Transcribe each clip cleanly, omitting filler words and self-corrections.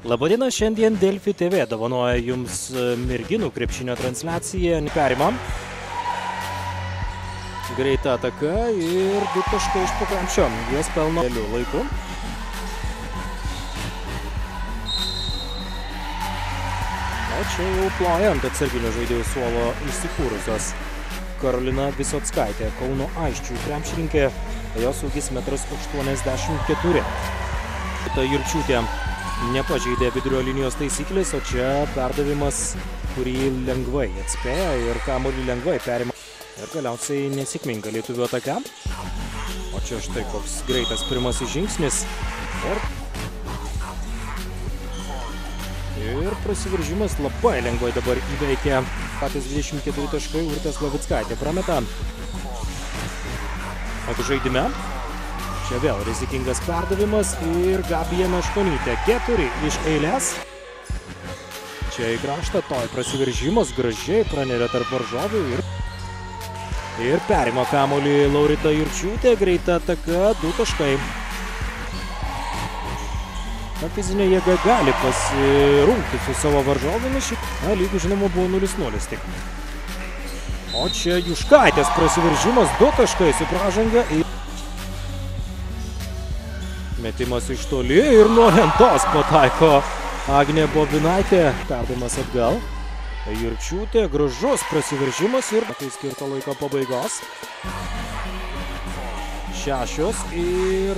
Labadiena, šiandien Delfi TV dovanoja jums merginų krepšinio transliaciją. Perimam. Greita ataka ir 2 taškai iš po krepšio. Jas pelno laiku. O čia jau plojant atsarginio žaidėjų suolo įsikūrusios Karolina Visockaitė, Kauno Aisčių krepšininkė, jos ūgis 1,84 m. Jurčiūtė nepažeidė vidurio linijos taisyklės, o čia perdavimas, kurį lengvai atspėja ir kamuolį lengvai perima. Ir galiausiai nesėkminga lietuvių ataka. O čia štai koks greitas pirmasis žingsnis. Ir prasiveržimas labai lengvai dabar įveikia patys 24 taškai. Urtė Slavickaitė prameta. Žaidime. Čia vėl rizikingas perdavimas ir Gabija Meškonytė. 4 iš eilės. Čia į kraštą toj prasiveržimas gražiai praneria tarp varžovių ir perima kamuolį Laurita Jurčiūtė. Greita ataka, 2 taškai. Fizinė jėga gali pasirungti su savo varžovėmis. Lygų žinoma buvo 0-0 tik. O čia Juškaitės prasiveržimas, 2 taškai su pražanga. Metimas iš toli ir nuo lentos pataiko Agnė Bobinaitė. Perdavimas atgal. Jurčiūtė, gražus prasiveržimas ir tai skirto laiko pabaigos. 6 ir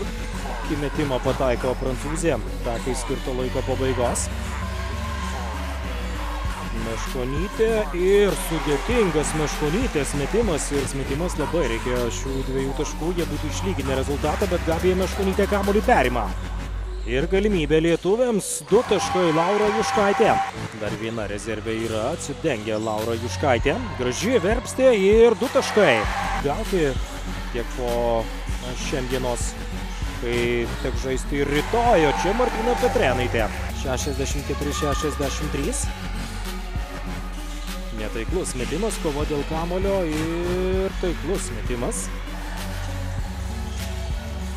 į metimą pataiko prancūzė. Takai skirto laiko pabaigos. Meškonytė ir sudėtingas Meškonytės metimas. Ir metimas labai reikėjo šių 2 taškų. Jie būtų išlyginę rezultatą, bet Gabija Meškonytė kamuolį perima. Ir galimybė lietuviams, 2 taškai Laura Juškaitė. Dar viena rezervė yra, atsidengia Laura Juškaitė. Graži verpstė ir 2 taškai. Gauti tiek po šiandienos, kai tek žaisti ir rytoj. O čia Martina Petrenaitė. 64-63. Netaiklus metimas, kova dėl kamulio ir taiklus metimas.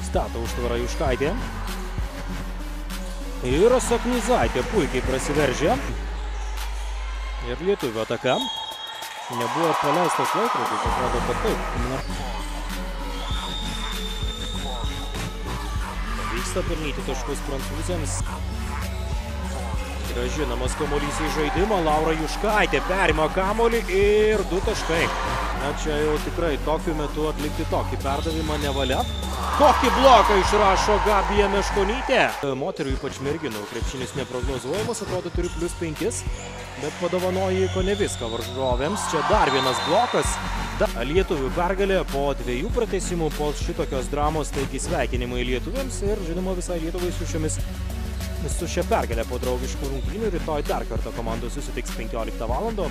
Stato užtvarą Juškaitė. Ir Saknizaitė puikiai prasiveržė. Ir lietuvių ataka. Nebuvo paleistas laikrodis, atrodo, kad taip. Pavyksta pelnyti taškus prancūzėms. Grąžinamas kamuolys į žaidimą. Laura Juškaitė perima kamuolį ir 2 taškai. Na čia jau tikrai tokiu metu atlikti tokį perdavimą nevalia. Kokį bloką išrašo Gabija Meškonytė. Moterų, ypač merginų, krepšinis neprognozuojamas, atrodo turi +5, bet padovanoja kone viską varžovėms. Čia dar vienas blokas. Lietuvių pergalė po 2 pratęsimų, po šitokios dramos, taigi sveikinimai lietuviams ir žinoma visai Lietuvai su šia pergalė po draugiškų rungtynių. Rytoj dar kartą komandos susitiks 15 val.